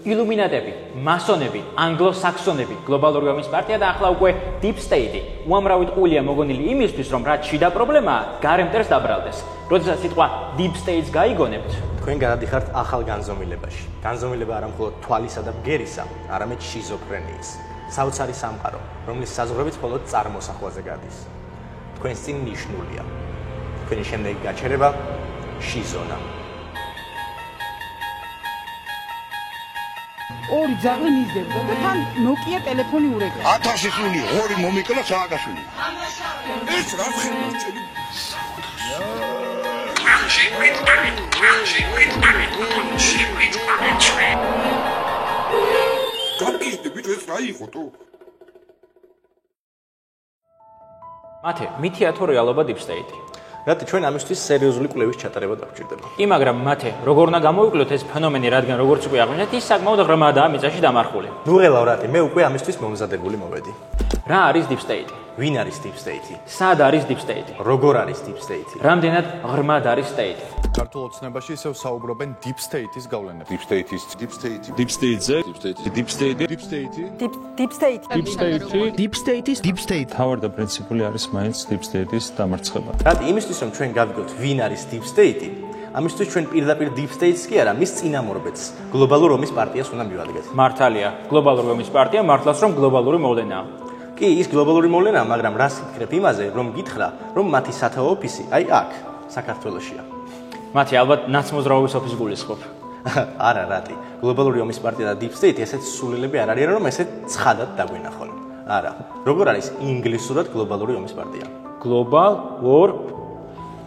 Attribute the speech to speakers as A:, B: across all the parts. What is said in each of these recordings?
A: ილუმინატები, მასონები, ანგლო-საქსონები, გლობალური ომის პარტია და ახლა უკვე Deep State-ი. უამრავი ტყუილია მოგონილი იმისთვის, რომ რაც შიდა პრობლემაა, გარე მტერს დაბრალდეს. როდესაც სიტყვა Deep State-ს გაიგონებთ,
B: თქვენ გადადიხართ ახალ განზომილებაში. განზომილება არა მხოლოდ თვალისა და ბგერისა, არამედ შიზოფრენიის. საოცარი სამყარო, რომლის საზღვრებიც მხოლოდ წარმოსახვაზე გადის. თქვენს წინ ნიშნულია. თქვენი შემდეგი გაჩერება შიზონა.
C: ორი ძაღლი მიზდებდა და თან Nokia ტელეფონი ურეკა.
D: 1000 სული ორი მომიკლა სააკაშვილი. ეს რა ხერხი?
A: მათე, მითია თუ რეალობა Deep State-ი?
B: რატო ჩვენ ამისთვის სერიოზული კვლევის ჩატარება დაგვჭირდება.
A: კი, მაგრამ მათე, როგორ უნდა გამოვიკლოთ ეს ფენომენი, რადგან როგორც უკვე აღვნიშნეთ, ის საკმაოდ ღრმადაა მიწაში დამარხული.
B: ნუ ელავ რატი, მე უკვე ამისთვის მომზადებული მოვედი.
A: რა არის Deep State-ი?
B: ვინ არის Deep State-ი?
A: სად არის Deep State-ი?
B: როგორ არის Deep State-ი?
A: რამდენად ღრმად არის State-ი?
E: ქართულ ოცნებაში ისევ საუბრობენ Deep State-ის გავლენაზე.
D: Deep State-ის, Deep State-ი,
F: Deep State-ზე,
D: Deep State-ი, Deep State-ი,
E: Deep State-ი,
C: Deep State.
F: Deep State-ი,
G: Deep State-ის Deep State.
F: თავარ და პრინციპული არის მაინც Deep State-ის დამარცხება.
B: რატი იმისთვის რომ ჩვენ გავიგოთ ვინ არის Deep State-ი, ამისთვის ჩვენ პირდაპირ Deep State-ს კი არა, მის წინამორბედს, გლობალურ ომის პარტიას უნდა მივადგეთ.
A: მართალია, გლობალური ომის პარტია მართლაც რომ გლობალური მოვლენაა.
B: კი, ის გლობალური მოვლენაა, მაგრამ რას ვფიქრებ იმაზე, რომ გითხრა, რომ მათი სათაო ოფისი აი აქ, საქართველოშია.
A: მათი ალბათ ნაცმოძრაობის ოფისს გულისხმობ.
B: არა, რატი. გლობალური ომის პარტია და Deep State ესეთ სულელები არ არიან, რომ ესეთ ცხადად დაგვენახონ. არა. როგორ არის ინგლისურად გლობალური ომის პარტია?
A: Global War.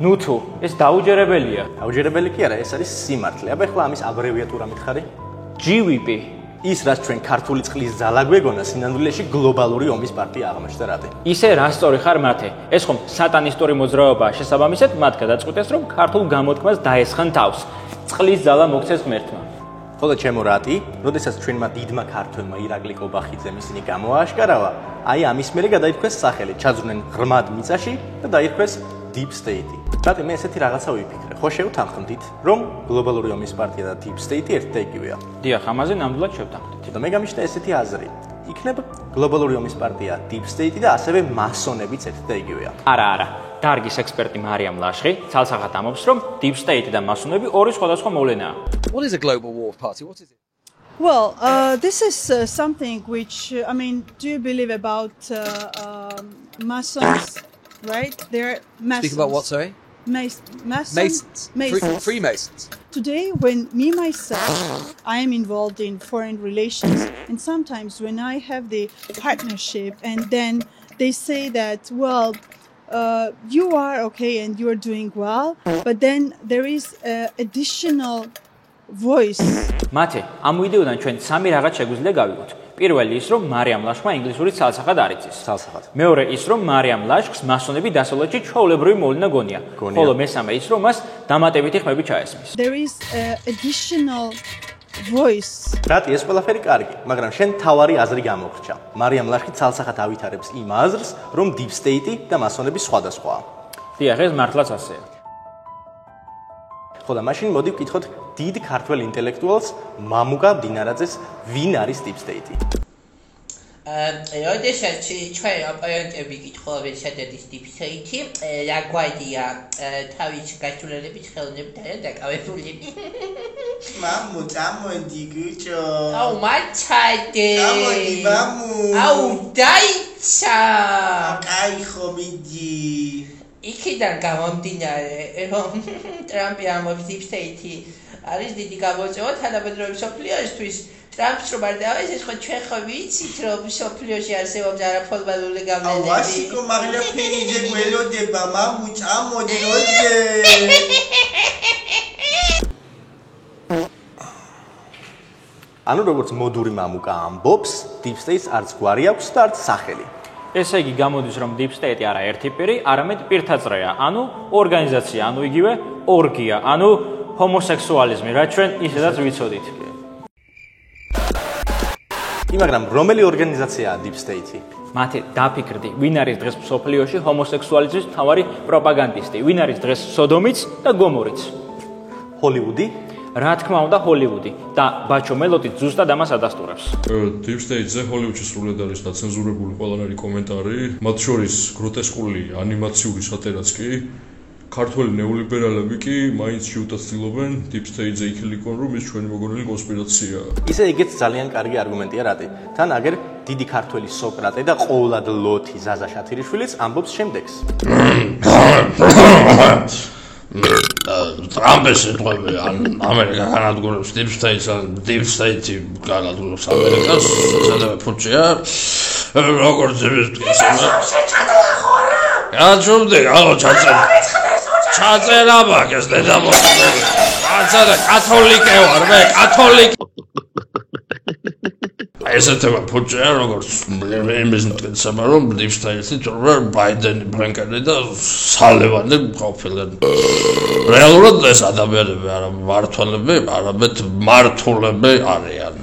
A: ნუ თუ, ეს დაუჯერებელია.
B: დაუჯერებელი კი არა, ეს არის სიმართლე. აბა ეხლა ამის აბრევიატურა მითხარი?
A: GWP.
B: ის რაც ჩვენ ქართული წყლის ძალა გვეგონა, სინამდვილეში გლობალური ომის პარტია აღმოჩნდა რატი.
A: ისე რა სწორი ხარ მათე. ეს ხომ სატანისტური მოძრაობაა, შესაბამისად მათ გადაწყვიტეს რომ ქართულ გამოთქმას დაესხან თავს. წყლის ძალა მოგცეს ღმერთმა.
B: ხოლო ჩემო რატი, როდესაც ჩვენმა დიდმა ქართველმა ირაკლი კობახიძემ ისინი გამოააშკარავა, აი ამის მერე გადაითქვეს სახელი, ჩაძვრნენ ღრმად მიწაში და დაითქვეს Deep State-ი. რატი მე ესეთი რაღაცა ვიფიქრე. ხო შევთანხმდით, რომ გლობალური ომის პარტია და Deep State-ი ერთ და იგივეა.
A: დიახ, ამაზე ნამდვილად შევთანხმდით.
B: და მე გამიშთა ესეთი აზრი. იქნებ გლობალური ომის პარტია Deep State-ი და ასევე მასონებიც ერთ და იგივეა.
A: არა. დარგის ექსპერტი მარიამ ლაშხი ცალსახად ამბობს, რომ Deep State და მასონები ორი სხვადასხვა მოვლენაა.
G: What is a global war party? What is it?
H: Well, this is something which, I mean, do you believe about Masons, right? They're Masons.
G: Speak about what, sorry?
H: Masons.
G: Masons. Freemasons.
H: Today, when me myself, I am involved in foreign relations, and sometimes when I have the partnership, and then they say that, well, you are okay and you are doing well, but then there is additional voice.
A: მათე, ამ ვიდეოდან ჩვენ სამი რაღაც შეგვიძლია გავიგოთ. პირველი ის, რომ მარიამ ლაშხმა ინგლისური ცალსახად არ იცის.
B: ცალსახად.
A: მეორე ის, რომ მარიამ ლაშხს მასონები დასავლეთში ჩვეულებრივი მოვლენა გონია. ხოლო მესამე ის, რომ მას დამატებითი ხმები ჩაესმის.
H: There is additional voice.
B: რატი ეს ყველაფერი კარგი, მაგრამ შენ თავარი აზრი გამოგრჩა. მარიამ ლაშხი ცალსახად ავითარებს იმ აზრს, რომ Deep State-ი და მასონები სხვადასხვაა.
A: დიახ, ეს მართლაც ასეა.
B: ხოლო მაშინ მოდი ვკითხოთ დიდ ქართველ ინტელექტუალს მამუკა დინარაძეს, ვინ არის Deep State-ი?
I: როდესაც ჩვენ ოპონენტები კითხულობენ სადაც Deep State-ი, რა გვაიდია თავის გასულელებით ხელოვნებით არა დაკავებული.
J: მამუ, წამოდი გუჭო.
I: აუ, მაჩადე.
J: წამოდი, მამუ.
I: აუ, დაიცა.
J: კაი ხო მიდი.
I: იქიდან გამომდინარე, რომ ტრამპი ამბობს Deep State-ი არის დიდი გამოწვევა თანამედროვე მსოფლიოსთვის. ტრამპს რომ არ დავეს, ეს ხო ჩვენ ხო ვიცით, რომ მსოფლიოში არსებობს არაფორმალური გავლენები.
J: აუ, ვაშიკო მაგლა ფერიზე გველოდება, მამუ, წამოდი როზე.
B: ანუ როგორც მოდური მამუკა ამბობს, Deep State-ს არც გვარი აქვს და არც სახელი.
A: ესე იგი გამოდის, რომ Deep State-ი არა ერთი პირი, არამედ პირთაწრეა, ანუ ორგანიზაცია, ანუ იგივე ორგია, ანუ ჰომოსექსუალიზმი, რაც ჩვენ ისედაც ვიცოდით.
B: მაგრამ რომელი ორგანიზაციაა Deep State-ი?
A: მათე, დაფიქრდი, ვინ არის დღეს მსოფლიოში ჰომოსექსუალიზმის მთავარი პროპაგანდისტი, ვინ არის დღეს სოდომიც და გომორიც?
B: ჰოლივუდი?
A: რა თქმა უნდა ჰოლივუდი და ბაჩო მელოდი ზუსტად ამას ადასტურებს.
F: Deep State-ზე ჰოლივუდში სრულად არის დაცენზურებული ყველანაირი კომენტარი, მათ შორის გროტესკული ანიმაციური სატერაც კი ქართველი ნეოლიბერალები კი მაინც შეუტად ცდილობენ Deep State-ზე იქილიკონ, რომ ის ჩვენი მოგონილი კონსპირაციაა.
B: ისე იგიც ძალიან კარგი არგუმენტია რატი. თან აგერ დიდი ქართველი სოკრატე და ყოვლად ლოთი ზაზა შათირიშვილიც ამბობს შემდეგს.
K: ტრამპის სიტყვები ან ამერიკა განადგურებს Deep State-ს ან Deep State-ი განადგურებს ამერიკას, სადავე ფუჭია, როგორც ის გაჩუმდი, ალო ჩაწერა მაგას დედამოწმე. აცა კათოლიკე ვარ მე, კათოლიკე. ესეთება ფუჭია, როგორც იმის მტკიცება, რომ Deep State-ი თორე ბაიდენი, ბლინკენი და სალევანი ყოფილენ. რეალურად ეს ადამიანები არა მართლები, არამედ მართულები არიან.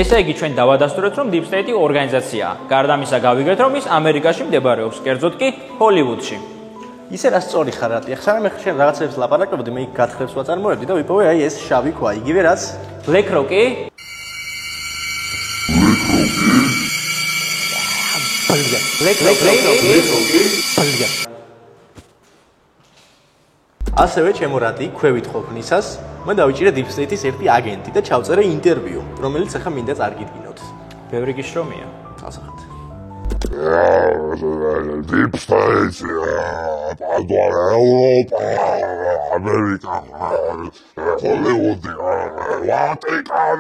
A: ესე იგი ჩვენ დავადასტურებთ, რომ Deep State-ი ორგანიზაციაა. გარდა ამისა გავიგეთ, რომ ის ამერიკაში მდებარეობს, კერძოდ კი ჰოლივუდში.
B: ისე რა სწორი ხარ რატი? ახლა მე შენ რაღაცებს ლაპარაკობდი, მე იქ გათხრებს ვაწარმოებდი და ვიპოვე აი ეს შავი ქვა, იგივე რაც
A: Black Rock-ი?
B: ასევე ჩემო რატი ქვევით ყოფნისას მე დავიჭირე Deep State-ის ერთი აგენტი და ჩავწერე ინტერვიუ, რომელიც ახლა მინდა წარგიდგინოთ.
A: ბევრი გიშრომია.
B: ასახად.
D: Deep State, Europa, America, Hollywood, Vatican.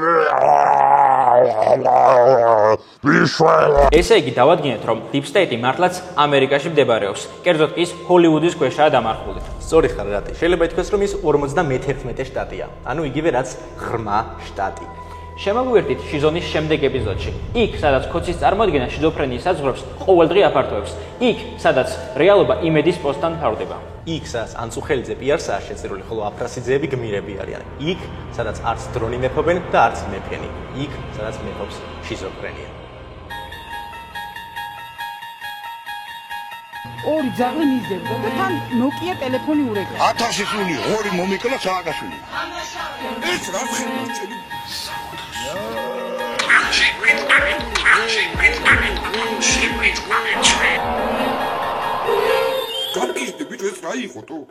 A: ესე იგი დავადგინეთ, რომ Deep State-ი მართლაც ამერიკაში მდებარეობს. კერძოდ კი ის ჰოლივუდის ქვეშაა დამარხული.
B: სწორი ხარ რატი? შეიძლება ითქვას, რომ ის 51 შტატია. ანუ იგივე რაც ღრმა შტატი.
A: შემოგვიერთდით შიზონის შემდეგ ეპიზოდში. იქ, სადაც ქოცის წარმოდგენა შიზოფრენიის საზღვრებს ყოველდღე აფართოებს. იქ, სადაც რეალობა იმედის პოსტთან მთავრდება.
B: იქ, სადაც ანწუხელიძე პიარსაა შეწირული, ხოლო აფრასიძეები გმირები არიან. იქ, სადაც არც დრონი მეფობენ და არც მეფენი. იქ, სადაც მეფობს შიზოფრენია.
C: ორი ძაღლი მიზდებდა და თან Nokia ტელეფონი ურეკა.
D: 1000 სული ორი მომიკლა სააკაშვილი. ეს რა ხდება? Как ты, ты ведь знаешь, что?